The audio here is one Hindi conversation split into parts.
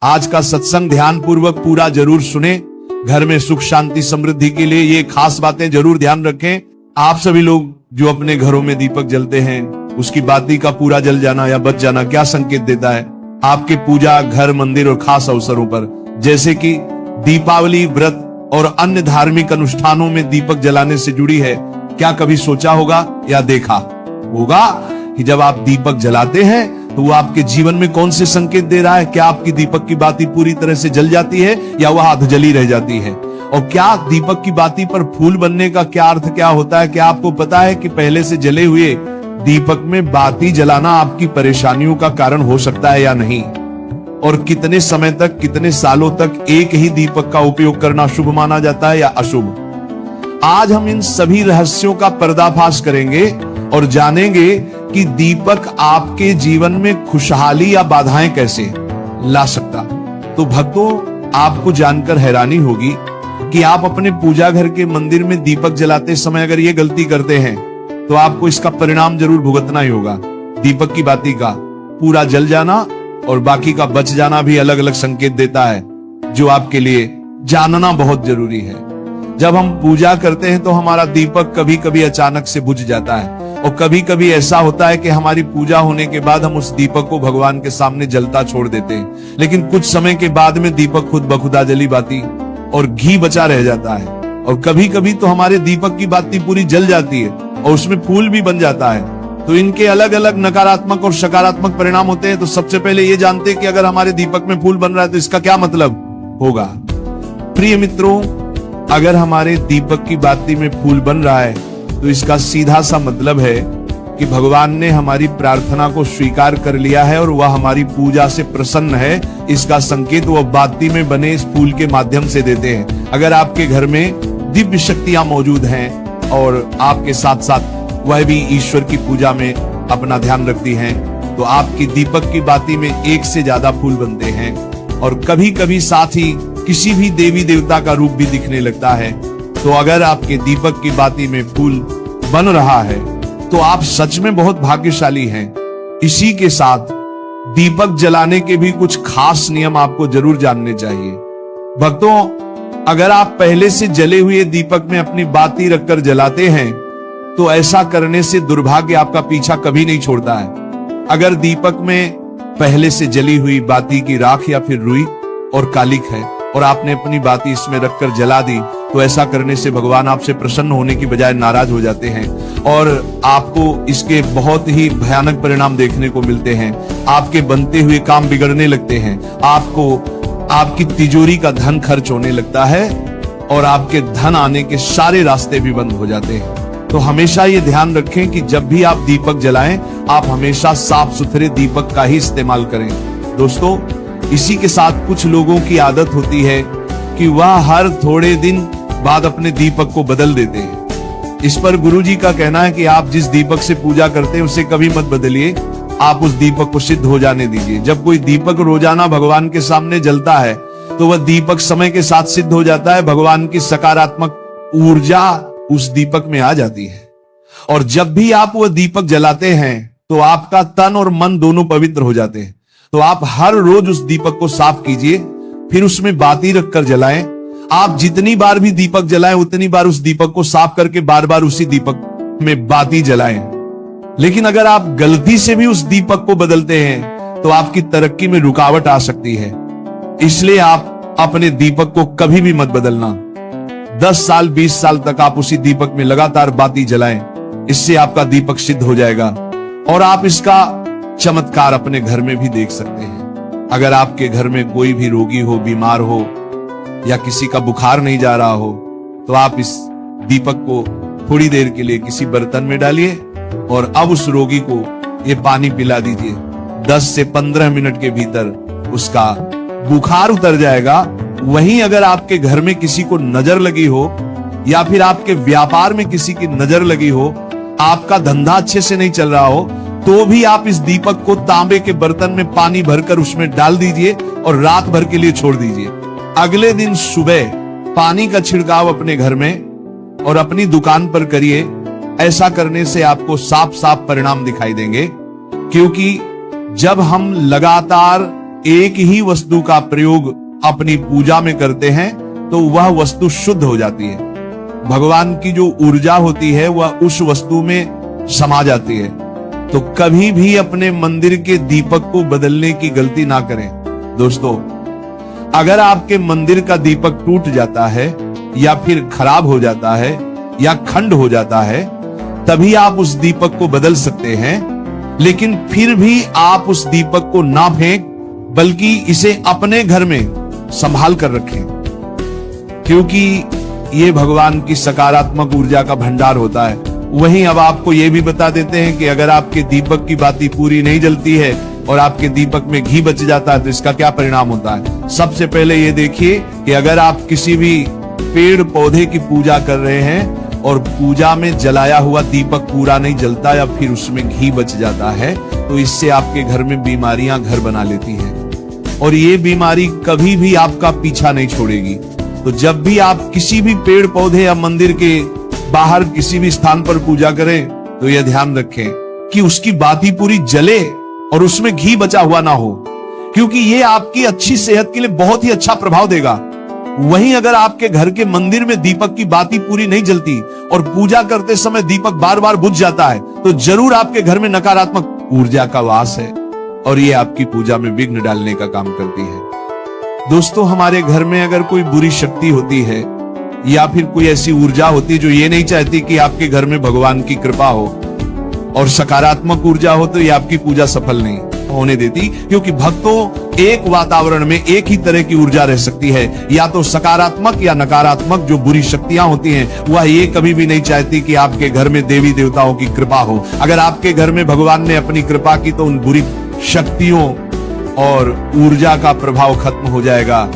आज का सत्संग ध्यान पूर्वक पूरा जरूर सुने। घर में सुख शांति समृद्धि के लिए ये खास बातें जरूर ध्यान रखें। आप सभी लोग जो अपने घरों में दीपक जलते हैं, उसकी बाती का पूरा जल जाना या बच जाना क्या संकेत देता है? आपके पूजा, घर, मंदिर और खास अवसरों पर जैसे कि दीपावली, व्रत और अन्य धार्मिक अनुष्ठानों में दीपक जलाने से जुड़ी है। क्या कभी सोचा होगा या देखा होगा कि जब आप दीपक जलाते हैं तो वो आपके जीवन में कौन से संकेत दे रहा है? क्या आपकी दीपक की बाती पूरी तरह से जल जाती है या वह अधजली रह जाती है? और क्या दीपक की बाती पर फूल बनने का क्या अर्थ क्या होता है? क्या आपको पता है कि पहले से जले हुए दीपक में बाती जलाना आपकी परेशानियों का कारण हो सकता है या नहीं? और कितने समय तक, कितने सालों तक एक ही दीपक का उपयोग करना शुभ माना जाता है या अशुभ? आज हम इन सभी रहस्यों का पर्दाफाश करेंगे और जानेंगे कि दीपक आपके जीवन में खुशहाली या बाधाएं कैसे ला सकता। तो भक्तों, आपको जानकर हैरानी होगी कि आप अपने पूजा घर के मंदिर में दीपक जलाते समय अगर ये गलती करते हैं तो आपको इसका परिणाम जरूर भुगतना ही होगा। दीपक की बाती का पूरा जल जाना और बाकी का बच जाना भी अलग अलग संकेत देता है, जो आपके लिए जानना बहुत जरूरी है। जब हम पूजा करते हैं तो हमारा दीपक कभी कभी अचानक से बुझ जाता है और कभी कभी ऐसा होता है कि हमारी पूजा होने के बाद हम उस दीपक को भगवान के सामने जलता छोड़ देते हैं, लेकिन कुछ समय के बाद में दीपक खुद बखुदा जली बाती और घी बचा रह जाता है। और कभी कभी तो हमारे दीपक की बाती पूरी जल जाती है और उसमें फूल भी बन जाता है। तो इनके अलग अलग नकारात्मक और सकारात्मक परिणाम होते हैं। तो सबसे पहले ये जानते हैं कि अगर हमारे दीपक में फूल बन रहा है तो इसका क्या मतलब होगा। प्रिय मित्रों, अगर हमारे दीपक की बाती में फूल बन रहा है तो इसका सीधा सा मतलब है कि भगवान ने हमारी प्रार्थना को स्वीकार कर लिया है और वह हमारी पूजा से प्रसन्न है। इसका संकेत वह बाती में बने इस फूल के माध्यम से देते हैं। अगर आपके घर में दिव्य शक्तियां मौजूद हैं और आपके साथ साथ वह भी ईश्वर की पूजा में अपना ध्यान रखती हैं, तो आपकी दीपक की बाती में एक से ज्यादा फूल बनते हैं और कभी कभी साथ ही किसी भी देवी देवता का रूप भी दिखने लगता है। तो अगर आपके दीपक की बाती में फूल बन रहा है तो आप सच में बहुत भाग्यशाली हैं। इसी के साथ दीपक जलाने के भी कुछ खास नियम आपको जरूर जानने चाहिए। भक्तों, अगर आप पहले से जले हुए दीपक में अपनी बाती रखकर जलाते हैं तो ऐसा करने से दुर्भाग्य आपका पीछा कभी नहीं छोड़ता है। अगर दीपक में पहले से जली हुई बाती की राख या फिर रुई और कालिक है और आपने अपनी बाती इसमें रखकर जला दी तो ऐसा करने से भगवान आपसे प्रसन्न होने की बजाय नाराज हो जाते हैं और आपको इसके बहुत ही भयानक परिणाम देखने को मिलते हैं। आपके बनते हुए काम बिगड़ने लगते हैं, आपकी तिजोरी का धन खर्च होने लगता है और आपके धन आने के सारे रास्ते भी बंद हो जाते हैं। तो हमेशा ये ध्यान रखें कि जब भी आप दीपक जलाएं, आप हमेशा साफ सुथरे दीपक का ही इस्तेमाल करें। दोस्तों, इसी के साथ कुछ लोगों की आदत होती है कि वह हर थोड़े दिन बाद अपने दीपक को बदल देते हैं। इस पर गुरुजी का कहना है कि आप जिस दीपक से पूजा करते हैं उसे कभी मत बदलिए, आप उस दीपक को सिद्ध हो जाने दीजिए। जब कोई दीपक रोजाना भगवान के सामने जलता है तो वह दीपक समय के साथ सिद्ध हो जाता है। भगवान की सकारात्मक ऊर्जा उस दीपक में आ जाती है और जब भी आप वह दीपक जलाते हैं तो आपका तन और मन दोनों पवित्र हो जाते हैं। तो आप हर रोज उस दीपक को साफ कीजिए, फिर उसमें बाती रखकर जलाएं। आप जितनी बार भी दीपक जलाएं उतनी बार उस दीपक को साफ करके बार बार उसी दीपक में बाती जलाएं। लेकिन अगर आप गलती से भी उस दीपक को बदलते हैं तो आपकी तरक्की में रुकावट आ सकती है। इसलिए आप अपने दीपक को कभी भी मत बदलना। 10 साल 20 साल तक आप उसी दीपक में लगातार बाती जलाएं, इससे आपका दीपक सिद्ध हो जाएगा और आप इसका चमत्कार अपने घर में भी देख सकते हैं। अगर आपके घर में कोई भी रोगी हो, बीमार हो या किसी का बुखार नहीं जा रहा हो तो आप इस दीपक को थोड़ी देर के लिए किसी बर्तन में डालिए और अब उस रोगी को ये पानी पिला दीजिए। 10 से 15 मिनट के भीतर उसका बुखार उतर जाएगा। वहीं अगर आपके घर में किसी को नजर लगी हो या फिर आपके व्यापार में किसी की नजर लगी हो, आपका धंधा अच्छे से नहीं चल रहा हो, तो भी आप इस दीपक को तांबे के बर्तन में पानी भरकर उसमें डाल दीजिए और रात भर के लिए छोड़ दीजिए। अगले दिन सुबह पानी का छिड़काव अपने घर में और अपनी दुकान पर करिए। ऐसा करने से आपको साफ साफ परिणाम दिखाई देंगे, क्योंकि जब हम लगातार एक ही वस्तु का प्रयोग अपनी पूजा में करते हैं तो वह वस्तु शुद्ध हो जाती है। भगवान की जो ऊर्जा होती है वह उस वस्तु में समा जाती है। तो कभी भी अपने मंदिर के दीपक को बदलने की गलती ना करें। दोस्तों, अगर आपके मंदिर का दीपक टूट जाता है या फिर खराब हो जाता है या खंड हो जाता है, तभी आप उस दीपक को बदल सकते हैं। लेकिन फिर भी आप उस दीपक को ना फेंक, बल्कि इसे अपने घर में संभाल कर रखें, क्योंकि ये भगवान की सकारात्मक ऊर्जा का भंडार होता है। वहीं अब आपको ये भी बता देते हैं कि अगर आपके दीपक की बाती पूरी नहीं जलती है और आपके दीपक में घी बच जाता है तो इसका क्या परिणाम होता है। सबसे पहले ये देखिए कि अगर आप किसी भी पेड़ पौधे की पूजा कर रहे हैं और पूजा में जलाया हुआ दीपक पूरा नहीं जलता या फिर उसमें घी बच जाता है, तो इससे आपके घर में बीमारियां घर बना लेती हैं और ये बीमारी कभी भी आपका पीछा नहीं छोड़ेगी। तो जब भी आप किसी भी पेड़ पौधे या मंदिर के बाहर किसी भी स्थान पर पूजा करें तो यह ध्यान रखें कि उसकी बाती पूरी जले और उसमें घी बचा हुआ ना हो, क्योंकि ये आपकी अच्छी सेहत के लिए बहुत ही अच्छा प्रभाव देगा। वहीं अगर आपके घर के मंदिर में दीपक की बाती पूरी नहीं जलती और पूजा करते समय दीपक बार बार बुझ जाता है तो जरूर आपके घर में नकारात्मक ऊर्जा का वास है और ये आपकी पूजा में विघ्न डालने का काम करती है। दोस्तों, हमारे घर में अगर कोई बुरी शक्ति होती है या फिर कोई ऐसी ऊर्जा होती है जो ये नहीं चाहती कि आपके घर में भगवान की कृपा हो और सकारात्मक ऊर्जा हो, तो ये आपकी पूजा सफल नहीं होने देती, क्योंकि भक्तों एक वातावरण में एक ही तरह की ऊर्जा रह सकती है, या तो सकारात्मक या नकारात्मक। जो बुरी शक्तियां होती हैं वह ये कभी भी नहीं चाहती कि आपके घर में देवी देवताओं की कृपा हो। अगर आपके घर में भगवान ने अपनी कृपा की तो उन बुरी शक्तियों और ऊर्जा का प्रभाव खत्म हो जाएगा।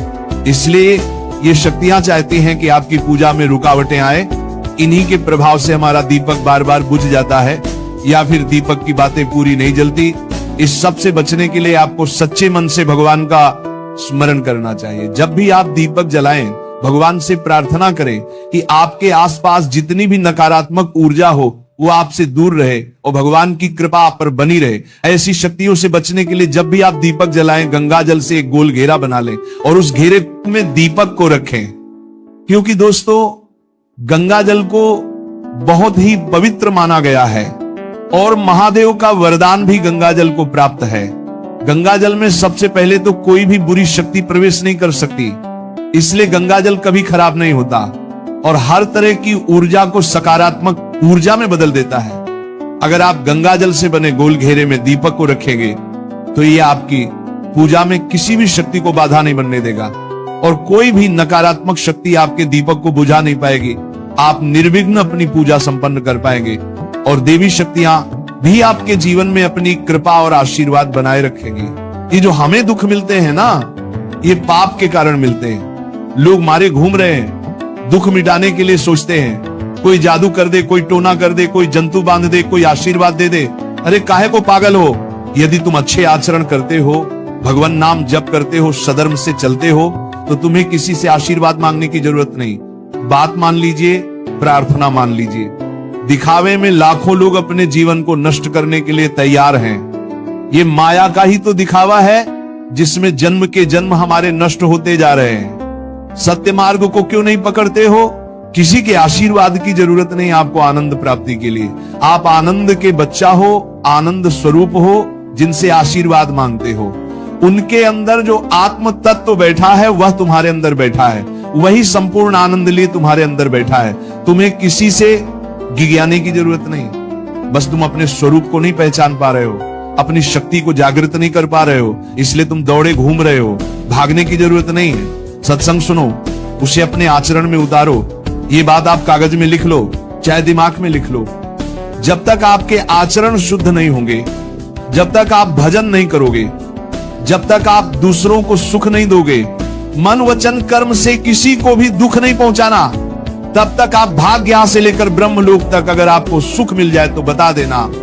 इसलिए ये शक्तियां चाहती हैं कि आपकी पूजा में रुकावटें आए। इन्हीं के प्रभाव से हमारा दीपक बार बार बुझ जाता है या फिर दीपक की बातें पूरी नहीं जलती। इस सब से बचने के लिए आपको सच्चे मन से भगवान का स्मरण करना चाहिए। जब भी आप दीपक जलाएं, भगवान से प्रार्थना करें कि आपके आसपास जितनी भी नकारात्मक ऊर्जा हो वो आपसे दूर रहे और भगवान की कृपा आप पर बनी रहे। ऐसी शक्तियों से बचने के लिए जब भी आप दीपक जलाएं, गंगा जल से एक गोल घेरा बना लें और उस घेरे में दीपक को रखें, क्योंकि दोस्तों गंगा जल को बहुत ही पवित्र माना गया है और महादेव का वरदान भी गंगा जल को प्राप्त है। गंगा जल में सबसे पहले तो कोई भी बुरी शक्ति प्रवेश नहीं कर सकती, इसलिए गंगा जल कभी खराब नहीं होता और हर तरह की ऊर्जा को सकारात्मक ऊर्जा में बदल देता है। अगर आप गंगा जल से बने गोल घेरे में दीपक को रखेंगे तो ये आपकी पूजा में किसी भी शक्ति को बाधा नहीं बनने देगा और कोई भी नकारात्मक शक्ति आपके दीपक को बुझा नहीं पाएगी। आप निर्विघ्न अपनी पूजा संपन्न कर पाएंगे और देवी शक्तियां भी आपके जीवन में अपनी कृपा और आशीर्वाद बनाए रखेंगी। ये जो हमें दुख मिलते हैं ना, ये पाप के कारण मिलते हैं। लोग मारे घूम रहे हैं, दुख मिटाने के लिए सोचते हैं कोई जादू कर दे, कोई टोना कर दे, कोई जंतु बांध दे, कोई आशीर्वाद दे दे। अरे काहे को पागल हो? यदि तुम अच्छे आचरण करते हो, भगवान नाम जप करते हो, सधर्म से चलते हो, तो तुम्हें किसी से आशीर्वाद मांगने की जरूरत नहीं। बात मान लीजिए, प्रार्थना मान लीजिए। दिखावे में लाखों लोग अपने जीवन को नष्ट करने के लिए तैयार हैं। ये माया का ही तो दिखावा है जिसमें जन्म के जन्म हमारे नष्ट होते जा रहे हैं। सत्य मार्ग को क्यों नहीं पकड़ते हो? किसी के आशीर्वाद की जरूरत नहीं आपको आनंद प्राप्ति के लिए। आप आनंद के बच्चा हो, आनंद स्वरूप हो, जिनसे आशीर्वाद मांगते हो। उनके अंदर जो आत्म तत्व बैठा है वह तुम्हारे अंदर बैठा है, वही संपूर्ण आनंद लिए तुम्हारे अंदर बैठा है। तुम्हें किसी से गिज्ञाने की जरूरत नहीं। बस तुम अपने स्वरूप को नहीं पहचान पा रहे हो, अपनी शक्ति को जागृत नहीं कर पा रहे हो, इसलिए तुम दौड़े घूम रहे हो। भागने की जरूरत नहीं है। सत्संग सुनो, उसे अपने आचरण में उतारो। ये बात आप कागज में लिख लो, चाहे दिमाग में लिख लो। जब तक आपके आचरण शुद्ध नहीं होंगे, जब तक आप भजन नहीं करोगे, जब तक आप दूसरों को सुख नहीं दोगे, मन वचन कर्म से किसी को भी दुख नहीं पहुंचाना, तब तक आप भाग्य से लेकर ब्रह्मलोक तक अगर आपको सुख मिल जाए तो बता देना आप